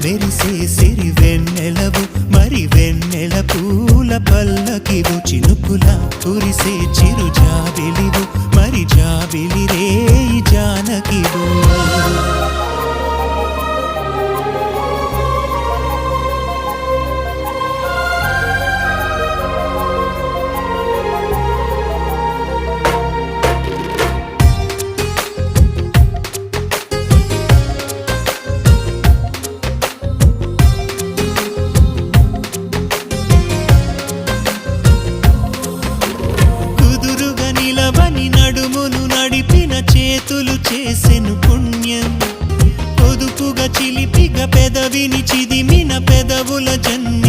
మెరిసే సిరి వెన్నెలవు మరి వెన్నెల పూల పల్లకివు చినుకుల కురిసే చిరు జాబిలివు మరి జాబిలి రేయి జానకివు నిలవని నడుమును నడిపిన చేతులు చేసెను పుణ్యం పొదుపుగా చిలిపిగా పెదవిని చిదిమిన పెదవుల జన్మ